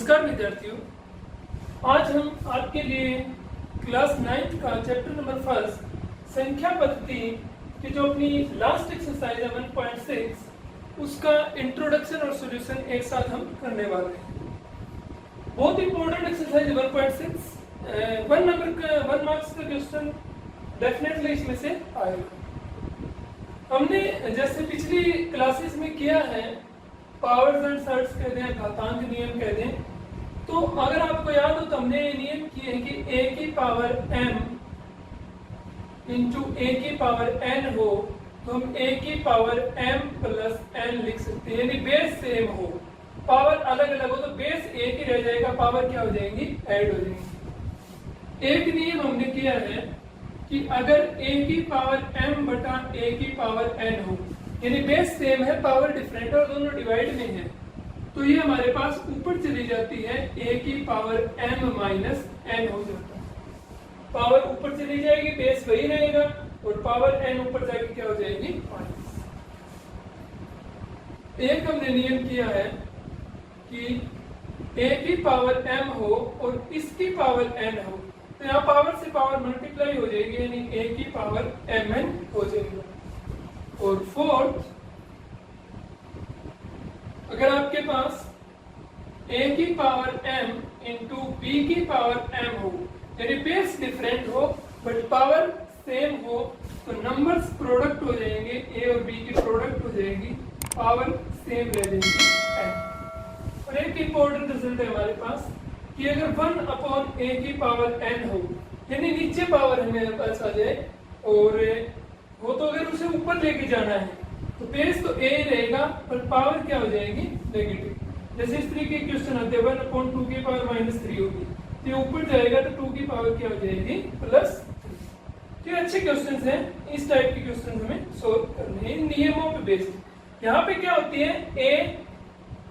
नमस्कार विद्यार्थियों, आज हम आपके लिए क्लास 9th का चैप्टर नंबर 1 संख्या पद्धति की जो अपनी लास्ट एक्सरसाइज है 1.6 उसका इंट्रोडक्शन और सॉल्यूशन एक साथ हम करने वाले हैं। बहुत इंपॉर्टेंट एक्सरसाइज 1.6, 1 मार्क्स का क्वेश्चन डेफिनेटली इसमें से आएगा। हमने जैसे पिछली क्लासेस में किया है पावर्स एंड सर्ट्स कह दें, घातांक नियम कह दें, तो अगर आपको याद हो तो हमने नियम किए हैं कि a की पावर m इंटू a की पावर n हो तो हम a की पावर m प्लस n लिख सकते हैं, यानी बेस सेम हो, पावर अलग अलग हो तो बेस एक ही रह जाएगा, पावर क्या हो जाएंगी, ऐड हो जाएंगी। एक नियम हमने किया है कि अगर a की पावर m बटा a की पावर n हो, यानी बेस सेम है, पावर डिफरेंट और दोनों डिवाइड में है, तो ये हमारे पास ऊपर चली जाती है a की पावर m माइनस n हो जाता है। पावर ऊपर चली जाएगी, बेस वही रहेगा और पावर n ऊपर जाके क्या हो जाएगी, माइनस। एक हमने नियम किया है कि a की पावर m हो और इसकी पावर n हो, तो यहाँ पावर से पावर मल्टीप्लाई हो जाएगी, यानी a की पावर mn हो जाएगा। और फोर्थ, अगर आपके पास a की पावर m इंटू b की पावर m हो, यानी बेस डिफरेंट हो बट पावर सेम हो, तो नंबर्स प्रोडक्ट हो जाएंगे, a और b की प्रोडक्ट हो जाएगी, पावर सेम रह जाएगी n। और एक इंपॉर्टेंट रिजल्ट है हमारे पास कि अगर 1 अपॉन a की पावर n हो, यानी नीचे पावर हमें पास आ जाए और वो तो अगर उसे ऊपर लेके जाना है तो बेस तो a रहेगा पर पावर क्या हो जाएगी, नेगेटिव। जैसे इस तरीके के क्वेश्चन आते हैं 1 अपॉन 2 की पावर -3 होगी, तो ये ऊपर जाएगा तो 2 की पावर क्या हो जाएगी, +3। तो ये अच्छे क्वेश्चंस हैं, इस टाइप के क्वेश्चन हमें सोल्व करने हैं नियमों पे बेस्ड। यहाँ पे क्या होती है, a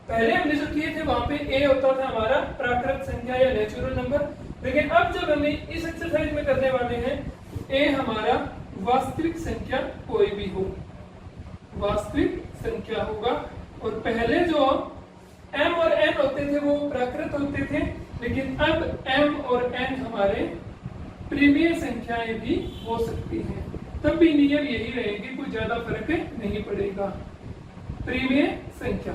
पहले हमने जो किए थे वहां पे a होता था हमारा प्राकृत संख्या या नेचुरल नंबर, लेकिन अब जब हमें इस एक्सरसाइज में करने वाले हैं a हमारा वास्तविक संख्या कोई भी हो, वास्तविक संख्या होगा। और पहले जो m और n होते थे वो प्राकृत होते थे, लेकिन अब m और n हमारे प्रीमिय संख्याएं भी हो सकती हैं, तब भी नियम यही रहेगी, कोई ज्यादा फर्क नहीं पड़ेगा। प्रीमिय संख्या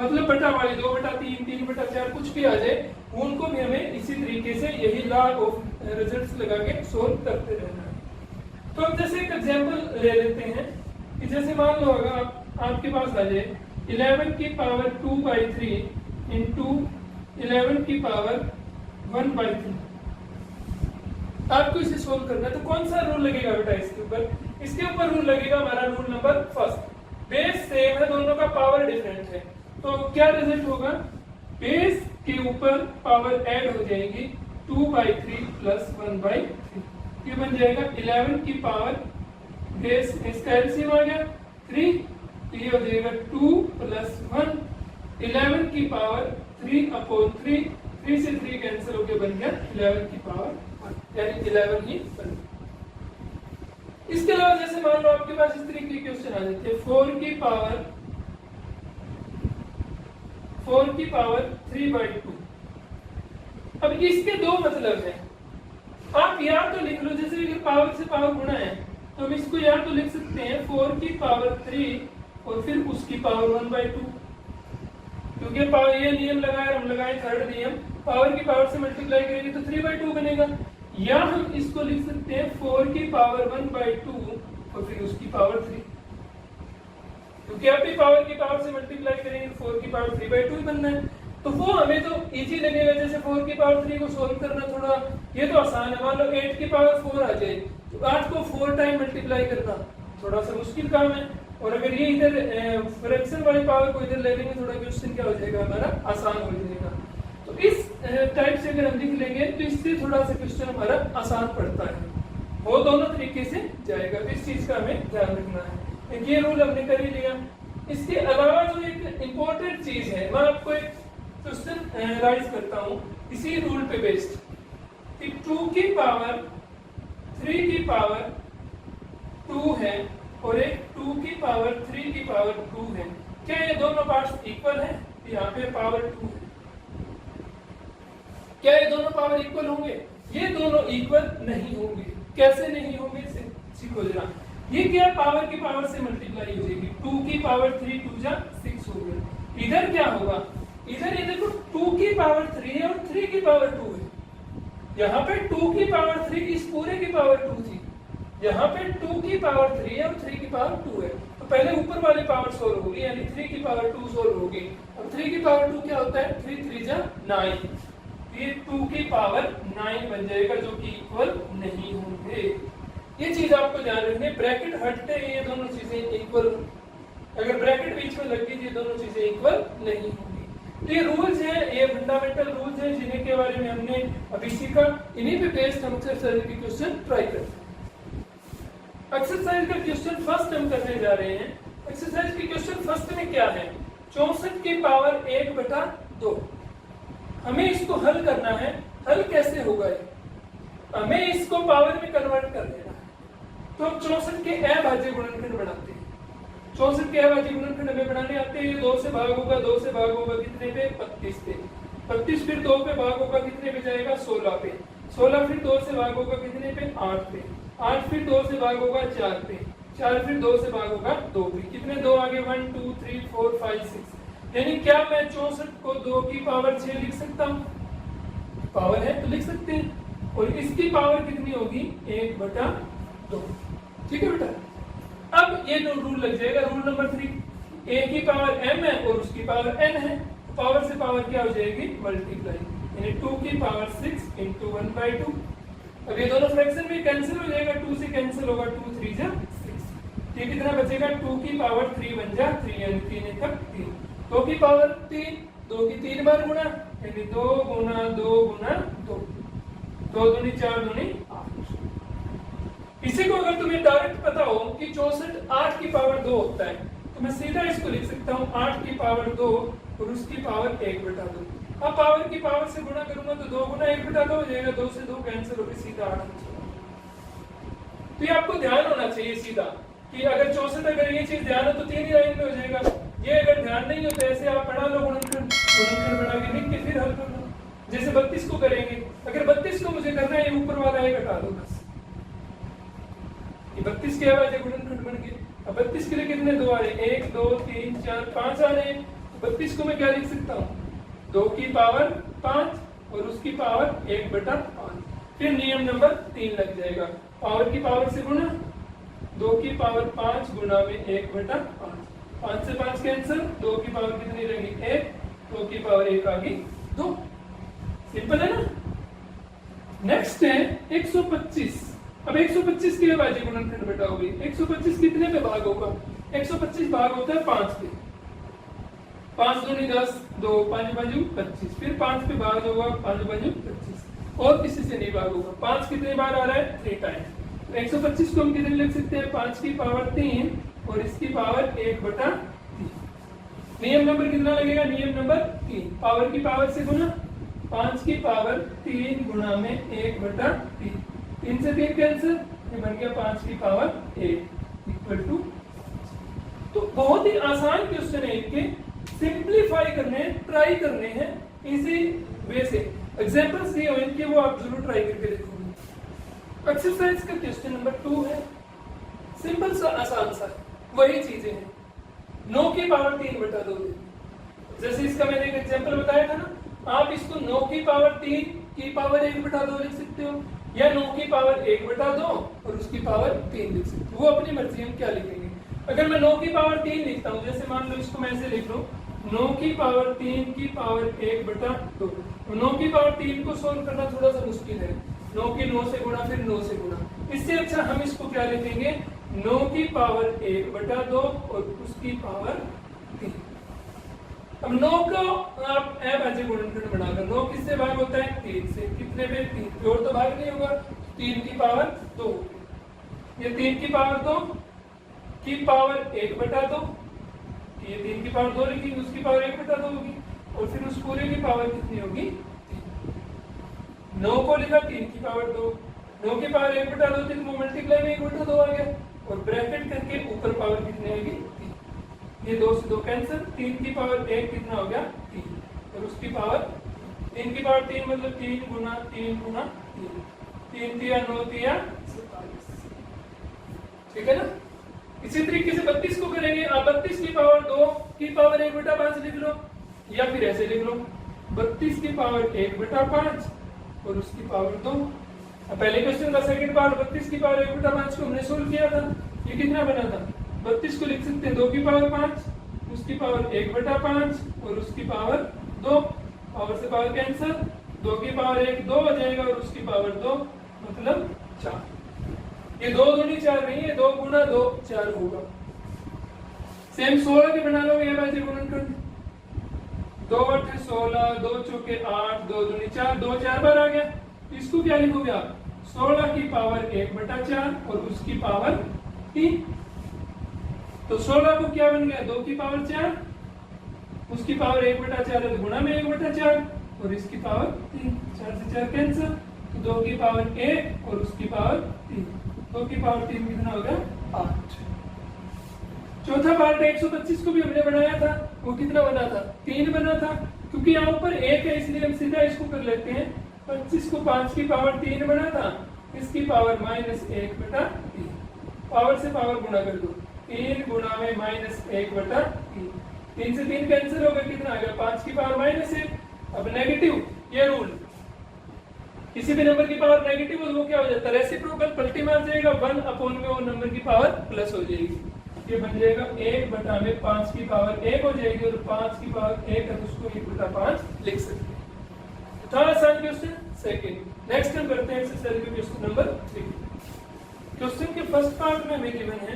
मतलब बटा वाली 2 बटा 3, 3 बटा 4 कुछ भी आ जाए, उनको भी हमें इसी तरीके से यही लॉ ऑफ रिजल्ट्स लगा के सोल्व करते रहना है। तो अब जैसे एक एग्जांपल ले लेते हैं कि जैसे मान लो अगर आपके पास आ जाए 11 की पावर 2/3 इंटू 11 की पावर 1/3, आपको इसे सोल्व करना है, तो कौन सा रूल लगेगा बेटा इसके ऊपर? इसके ऊपर रूल लगेगा हमारा rule number first, base same है, दोनों का पावर डिफरेंट है, तो क्या रिजल्ट होगा, बेस के ऊपर पावर ऐड हो जाएगी 2/3 प्लस 1/3, ये बन जाएगा 11 की पावर बेस इसका एलसीएम आ गया 3, तो ये हो जाएगा 2 प्लस 1, 11 की पावर 3 अपॉन 3, 3 से 3 कैंसिल होकर बन गया 11 की पावर 1, यानी 11 ही बन गया। इसके अलावा जैसे मान लो आपके पास इस तरीके के क्वेश्चन आ जाते हैं 4 की पावर 3/2। अब इसके दो मतलब है, आप या तो लिख लो, जैसे अगर पावर से पावर गुणा है तो हम इसको या तो लिख सकते हैं 4 की पावर 3 और फिर उसकी पावर 1/2, क्योंकि पावर ये नियम लगाए, हम लगाए थर्ड नियम, पावर की पावर से मल्टीप्लाई करेंगे तो 3/2 बनेगा। या हम इसको लिख सकते हैं 4 की पावर 1/2 और फिर उसकी पावर 3, क्योंकि आप भी पावर की पावर से मल्टीप्लाई करेंगे 4 की पावर 3/2 ही बनना है, तो वो हमें तो इजी लगेगा। जैसे 4 की पावर 3 को सोल्व करना थोड़ा ये तो आसान है, मान लो 8 की पावर 4 आ जाए तो 8 को 4 टाइम मल्टीप्लाई करना थोड़ा सा मुश्किल काम है, और अगर ये इधर फ्रैक्शन वाली पावर को इधर ले लेंगे थोड़ा क्वेश्चन क्या हो जाएगा हमारा, आसान हो जाएगा। तो इस टाइप से अगर हम लिख लेंगे तो इससे थोड़ा सा क्वेश्चन हमारा आसान पड़ता है, वो दोनों तरीके से जाएगा, तो इस चीज का हमें ध्यान रखना है। ये रूल हमने कर ही लिया। इसके अलावा जो एक इम्पोर्टेंट चीज है, मैं आपको एक क्वेश्चन राइज करता हूँ इसी रूल पे बेस्ड, कि 2 की पावर 3 की पावर 2 है और एक 2 की पावर 3 की पावर 2 है, क्या ये दोनों पार्ट्स इक्वल है? यहाँ पे पावर 2 है, क्या ये दोनों पावर इक्वल होंगे? ये दोनों इक्वल नहीं होंगे। कैसे नहीं होंगे सीखो जरा। ये क्या पावर की पावर से मल्टीप्लाई हो जाएगी, 2 की पावर 3 2 जा 6 हो गया। इधर क्या होगा, इधर ये देखो 2 की पावर 3 है और 3 की पावर 2 है। यहाँ पे 2 की पावर 3 इस पूरे की पावर 2 थी, यहाँ पे 2 की पावर 3 है और 3 की पावर 2 है। तो पहले ऊपर वाली पावर सोल्व होगी, यानी 3 की पावर 2 सोल्व होगी। अब 3 की पावर 2 क्या होता है, 3 3 जा 9, ये 2 की पावर 9 बन जाएगा, जो कि इक्वल नहीं होंगे। ये चीज आपको ध्यान रखनी है, ब्रैकेट हटते हैं ये दोनों चीजें इक्वल, अगर ब्रैकेट बीच में लग गई ये दोनों चीजें इक्वल नहीं होंगी। तो ये रूल्स हैं, ये फंडामेंटल रूल्स हैं जिन्हें के बारे में हमने अभी सीखा। इन्हीं पे बेस्ड हम एक्सरसाइज के क्वेश्चन ट्राई करते हैं। एक्सरसाइज का क्वेश्चन फर्स्ट हम करने जा रहे हैं। एक्सरसाइज के क्वेश्चन फर्स्ट में क्या है, 64 की पावर 1/2। हमें इसको हल करना है। हल कैसे होगा ये, हमें इसको पावर में कन्वर्ट कर देना है। तो हम 64 के अभाज्य गुणनखंड बनाते हैं। 64 के अभाज्य गुणनखंड हमें बनाने आते हैं। 2 से भाग होगा, 2 से भाग होगा कितने पे, 35 पे। 35 फिर 2 पे भाग होगा कितने पे जाएगा, 16 पे। 16 फिर 2 से भाग होगा कितने पे, 8 पे। 8 फिर 2 से भाग होगा 4 पे। 4 फिर 2 से भाग होगा 2 पे। कितने 2 आगे, 1 2 3 4 5 6। यानी क्या मैं 64 को 2 की पावर 6 लिख सकता हूँ? पावर है तो लिख सकते हैं। और इसकी पावर कितनी होगी, 1/2। ठीक है बेटा। अब ये जो रूल लग जाएगा, रूल नंबर 3, a की पावर m है और उसकी पावर n है, पावर से पावर क्या हो जाएगी, मल्टीप्लाई, यानी 2 की पावर 6 इंटू 1/2। अब ये दोनों फ्रैक्शन में कैंसिल हो जाएगा, 2 से कैंसिल होगा, 2 3 जा 6। ये कितना बचेगा, 2 की पावर 3 बन जा 3, यानी 3 एकक 3। 2 की पावर 3, 2 की 3 बार गुणा, यानी 2 गुना 2 गुना 2, 2 दूनी 4 दूनी 8। इसी को अगर तुम्हें डायरेक्ट पता हो कि 64 8 की पावर 2 होता है, तो मैं सीधा इसको लिख सकता हूँ 8 की पावर 2 और उसकी पावर 1/2। अब पावर की पावर से गुणा करूंगा तो 2 गुना 1/2 हो जाएगा, 2 से 2 कैंसिल होकर सीधा 8 बचेगा। तो ये आपको ध्यान होना चाहिए सीधा, कि अगर 64 अगर ये चीज ध्यान हो तो 3 ही लाइन में हो जाएगा। ये अगर ध्यान नहीं हो तो ऐसे आप पढ़ा लो, गुणनखंड बना के लिख के फिर हल कर लो, जैसे 32 को करेंगे। अगर 32 को मुझे करना है, ये ऊपर वाला एक हटा दो बस, ये 32 के अभाज्य गुणनखंड बन गए। अब 32 के लिए कितने 2 आ रहे, 1 2 3 4 5 आ रहे हैं। 32 को मैं क्या लिख सकता हूँ, 2 की पावर 5 और उसकी पावर 1/5। फिर नियम नंबर 3 लग जाएगा, पावर की पावर से गुणा, 2 की पावर 5 गुणा में 1/5। 5 से 5 कैंसिल, 2 की पावर कितनी रहेगी, 1, 2 की पावर 1 आ गई 2। सिंपल है ना। नेक्स्ट है 125। अब 125 के अभाज्य गुणनखंड बताओगे, 125 कितने पे भाग होगा, 125 भाग होता है 5 पे। 5 दूनी 10, 2 5 बाजू 25, फिर 5 पे भाग होगा 5 बाजू 25, और किसी से नहीं भाग होगा। 5 कितने बार आ रहा है, 3 टाइम। तो 125 को हम कितने लिख सकते हैं, 5 की पावर 3 और इसकी पावर 1/3। नियम नंबर कितना लगेगा, नियम नंबर 3, पावर की पावर से गुणा, 5 की पावर 3 गुणा में 1/3। 3 से 3 कैंसिल, ये बन गया 5 की पावर 1 इक्वल टू। तो बहुत ही आसान क्वेश्चन है, इनके सिंप्लीफाई करने हैं, ट्राई करने हैं इजी वे से। एग्जांपल्स दिए हुए इनके, वो आप जरूर ट्राई करके देखोगे। एक्सरसाइज का क्वेश्चन नंबर 2 है, सिंपल सा आसान सा, वही चीजें हैं। 9 की पावर 3/2, जैसे इसका मैंने एक एग्जांपल बताया था ना, आप इसको 9 की पावर 3 की पावर 1/2 लिख सकते हो, या 9 की पावर 1/2 और उसकी पावर 3 लिख सकते हो, वो अपनी मर्जी हम क्या लिखेंगे। अगर मैं 9 की पावर 3 लिखता हूँ, जैसे मान लो इसको मैं ऐसे लिख लूँ, 9 की पावर 3 की पावर 1/2। 9 की पावर 3 को सोल्व करना थोड़ा सा मुश्किल है, 9 की 9 से गुणा, फिर 9 से गुणा। इससे अच्छा हम इसको क्या लिखेंगे, 9 की पावर 1/2 और उसकी पावर 3। अब 9 को आप अभाज्य गुणनखंड बनाकर, 9 किससे भाग होता है, 3 से। कितने पे, 3, और तो भाग नहीं होगा, 3 की पावर 2, ये 3 की पावर 2 की पावर 1/2, ये 3 की पावर 2 लिखी, उसकी पावर 1/2 होगी, और फिर उस पूरे की पावर कितनी होगी, 9 को लिखा 3 की पावर 2, 9 की पावर 1/2 थी, तो मल्टीप्लाई में 1/2 आ गया, और ब्रैकेट करके ऊपर पावर कितनी आएगी, 3। ये 2 से 2 कैंसिल, 3 की पावर 1 कितना हो गया, 3, और उसकी पावर 3 की पावर 3 मतलब 3 गुना 3 गुना 3, 3 तिया 9 तिया 47, ठीक है ना। इसी तरीके से 32 को करेंगे। आप 32 की पावर 2 की पावर 1/5 लिख लो, या फिर ऐसे लिख लो 32 की पावर 1/5 और उसकी पावर 2। अब पहले क्वेश्चन का सेकंड पार्ट 32 की पावर 1/5 को हमने सोल्व किया था, ये कितना बना था 32 को लिख सकते हैं 2 की पावर 5, उसकी पावर 1/5 और उसकी पावर 2, पावर से पावर कैंसिल, 2 की पावर 1 2 हो जाएगा और उसकी पावर 2 मतलब 4। ये 2 दूनी 4 नहीं है, 2 गुना 2 4 होगा। सेम 16 के बना लो, ये बात गुणनखंड 2 8 16, 2 चौके 8, 2 दूनी 4, 2 4 बार आ गया। इसको क्या लिखोगे आप 16 की पावर 1/4 और उसकी पावर 3। तो 16 को क्या बन गया 2 की पावर 4, उसकी पावर 1/4 है गुणा में 1/4 और इसकी पावर 3, 4 से 4 कैंसिल, तो 2 की पावर 1 और उसकी पावर 3, 2 की पावर 3 कितना होगा 8। चौथा पार्ट 125 को भी हमने बनाया था, वो कितना बना था 3 बना था, क्योंकि यहाँ ऊपर 1 है इसलिए हम सीधा इसको कर लेते हैं। 25 को 5 की पावर 3 बना था, इसकी पावर -1/3, पावर से पावर गुणा कर दो, 3 गुणा में -1/3, 3 से 3 कैंसिल हो गया, कितना आ गया 5 की पावर -1। अब नेगेटिव, ये रूल किसी भी नंबर की पावर नेगेटिव हो वो क्या हो जाता है रेसिप्रोकल, पलटी मार जाएगा, 1 में वो नंबर की पावर प्लस हो जाएगी। ये बन जाएगा 1/5 की पावर 1 हो जाएगी और 5 की पावर 1 है तो उसको 1/5 लिख सकते हैं। था आसान क्वेश्चन। सेकंड नेक्स्ट हम करते हैं एक्सरसाइज के क्वेश्चन नंबर 3। क्वेश्चन के फर्स्ट पार्ट में हमें गिवन है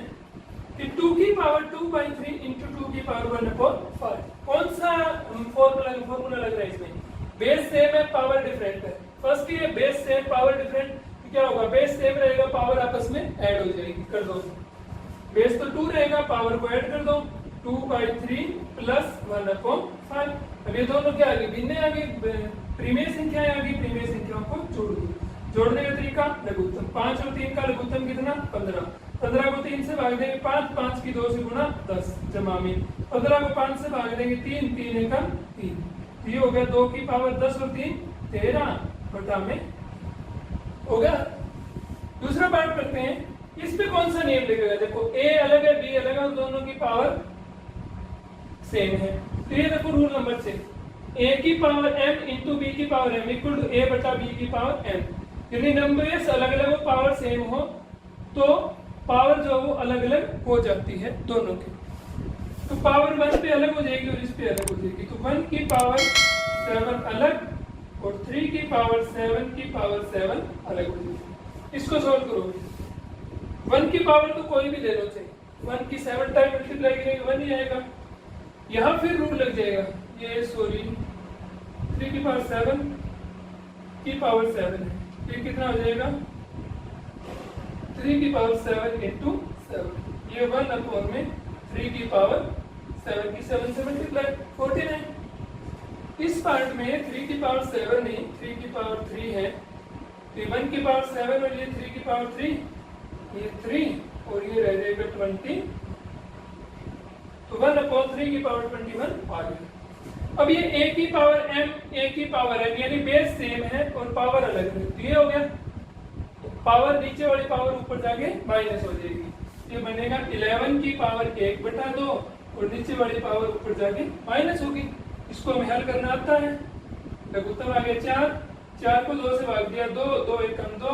कि 2 की पावर 2/3 into 2 की पावर 1/5। कौन सा फॉर्मूला लग रहा है इसमें, बेस सेम है पावर डिफरेंट है। फर्स्ट ये बेस सेम पावर डिफरेंट, तो क्या होगा बेस सेम रहेगा पावर आपस में ऐड हो जाएगी, कर दो बेस तो 2 रहेगा, पावर को ऐड कर दो 2/3 प्लस 1/5। अब ये दोनों क्या आ गए भिन्न आ गए, प्रीमेय संख्याएं आ गई, प्रीमेय संख्याओं को जोड़ दो। जोड़ने का तरीका लघुत्तम, 5 और 3 का लघुत्तम कितना 15, 15 को 3 से भाग देंगे 5, 5 की 2 से गुणा 10 जमा में 15 को 5 से भाग देंगे 3, 3 एकम 3, ये हो गया 2 की पावर 10 और 3 13 बटा में हो गया। दूसरा पार्ट करते हैं, इस पे कौन सा नियम लगेगा, देखो a अलग है b अलग है, दोनों की पावर सेम है, तो ये देखो रूल नंबर 6, a की पावर m इंटू b की power m equal to a बटा b की पावर m। यदि नंबर्स अलग अलग हो पावर सेम हो तो पावर जो वो अलग अलग हो जाती है दोनों की, तो पावर 1 पे अलग हो जाएगी और इस पे अलग हो जाएगी, तो 1 की पावर 7 अलग और 3 की पावर 7 की पावर 7 अलग हो जाएगी। इसको सॉल्व करो, 1 की पावर तो कोई भी ले लो, चाहिए 1 की 7 टाइम मल्टीप्लाई करेंगे 1 ही आएगा, यहाँ फिर रूल लग जाएगा, ये सॉरी 3 की पावर 7 की पावर 7 है, ये कितना हो जाएगा 3 की पावर 7 इंटू 7, ये 1 में 3 की पावर 7 की 7 से मल्टीप्लाई 49। इस पार्ट में 3 की पावर 7 नहीं 3 की पावर 3 है, तो 1 की पावर 7 और ये 3 की पावर 3, ये 3 और ये रह जाएगा 20, तो 1/3 की पावर 21 आ गया। अब ये a की पावर m a की पावर m यानी बेस सेम है और पावर अलग है, तो ये हो गया पावर नीचे वाली पावर ऊपर जाके माइनस हो जाएगी, ये बनेगा 11 की पावर 1/2 और नीचे वाली पावर ऊपर जाके माइनस होगी। इसको हमें हल करना आता है, लघुत्तम आ गया 4, 4 को 2 से भाग दिया 2, 2 एकम 2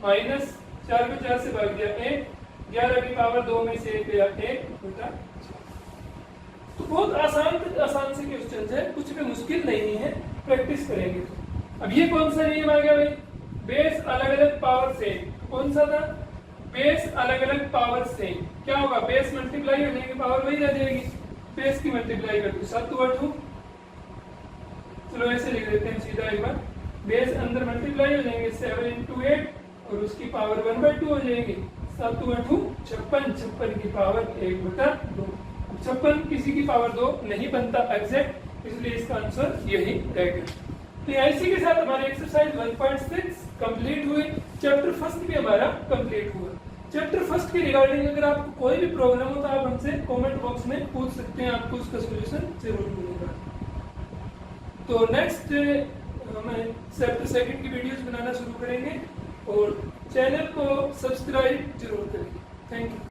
माइनस 4 को 4 से भाग दिया 1, 11 की पावर 2 में से 1 गया 1/4। तो बहुत आसान से क्वेश्चन है, कुछ भी मुश्किल नहीं है, प्रैक्टिस करेंगे तो। अब ये कौन सा नियम आ गया भाई, बेस अलग अलग पावर सेम, कौन सा था बेस अलग अलग पावर सेम, क्या होगा बेस मल्टीप्लाई करने की पावर वही रह जाएगी, बेस की मल्टीप्लाई कर दो 7 8, चलो ऐसे लिख देते हैं सीधा एक बार, बेस अंदर मल्टीप्लाई हो जाएंगे 7 into 8 और उसकी पावर 1/2 हो जाएगी, 7 8 56, 56 की पावर 1/2, 56 किसी की पावर 2 नहीं बनता एग्जैक्ट, इसलिए इसका आंसर यही रहेगा। तो इसी के साथ हमारे एक्सरसाइज 1.6 कंप्लीट हुए, चैप्टर फर्स्ट भी हमारा कंप्लीट हुआ। चैप्टर फर्स्ट के रिगार्डिंग अगर आपको कोई भी प्रॉब्लम हो तो आप हमसे कमेंट बॉक्स में पूछ सकते हैं, आपको उसका सोल्यूशन जरूर मिलेगा। तो नेक्स्ट में चैप्टर सेकंड की वीडियोस बनाना शुरू करेंगे और चैनल को सब्सक्राइब जरूर करें। Thank you.